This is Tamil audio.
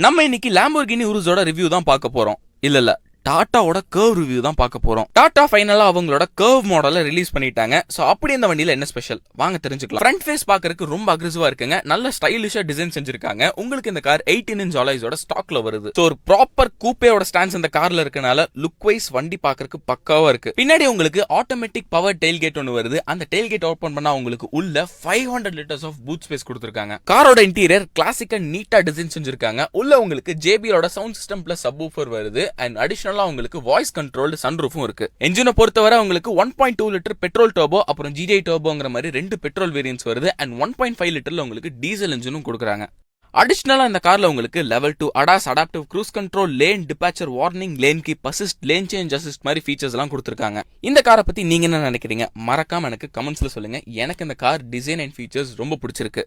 நம்ம இன்னைக்கு லாம்போர்கினி உருஸோட ரிவ்யூ தான் பார்க்க போறோம். இல்ல டாட்டாவோட கர்வ் ரிவ்யூ தான் பார்க்க போறோம். டாடா ஃபைனலா அவங்களோட கர்வ் மாடலை ரிலீஸ் பண்ணிட்டாங்க. சோ அப்படி இந்த வண்டியில என்ன ஸ்பெஷல் வாங்க தெரிஞ்சுக்கலாம். ஃப்ரண்ட் ஃபேஸ் பார்க்கறதுக்கு ரொம்ப அக்ரெசிவா இருக்குங்க. நல்ல ஸ்டைலிஷா டிசைன் செஞ்சிருக்காங்க. உங்களுக்கு இந்த கார் 18 இன்ச் அலாய்ஸோட ஸ்டாக்ல வருது. சோ ஒரு ப்ராப்பர் கூப்பேயோட ஸ்டாண்ட்ஸ் இந்த கார்ல இருக்கனால லுக் வைஸ் வண்டி பார்க்கறதுக்கு பக்காவா இருக்கு. பின்னாடி உங்களுக்கு ஆட்டோமேட்டிக் பவர் டெயில் கேட் ஒன்னு வருது. அந்த டெயில் கேட் ஓபன் பண்ணா உங்களுக்கு உள்ள 500 லிட்டர்ஸ் ஆஃப் பூட் ஸ்பேஸ் கொடுத்திருக்காங்க. காரோட இன்டீரியர் கிளாசிக்கா நீட்டா டிசைன் செஞ்சிருக்காங்க. உள்ள உங்களுக்கு JBLோட சவுண்ட் சிஸ்டம் பிளஸ் சப்வூஃபர் வருது. அண்ட் அடிஷனலா உங்களுக்கு வாய்ஸ் கண்ட்ரோல்டு சன்ரூஃபும் இருக்கு. என்ஜினை பொறுத்தவரை உங்களுக்கு 1.2 லிட்டர் பெட்ரோல் டர்போ அப்புறம் GDI டர்போங்கிற மாதிரி ரெண்டு பெட்ரோல் வேரியன்ட்ஸ் வருது. அண்ட் 1.5 லிட்டர்ல உங்களுக்கு டீசல் என்ஜினும் கொடுக்குறாங்க. அடிஷனலா இந்த கார்ல உங்களுக்கு level 2 ADAS adaptive cruise control, lane departure warning, lane keep assist, lane change assist மாதிரி ஃபீச்சர்ஸ் எல்லாம் கொடுத்திருக்காங்க. இந்த காரை பத்தி நீங்க என்ன நினைக்கிறீங்க? மறக்காம எனக்கு கமெண்ட்ஸ்ல சொல்லுங்க. எனக்கு இந்த கார் டிசைன் அண்ட் ஃபீச்சர்ஸ் ரொம்ப பிடிச்சிருக்கு.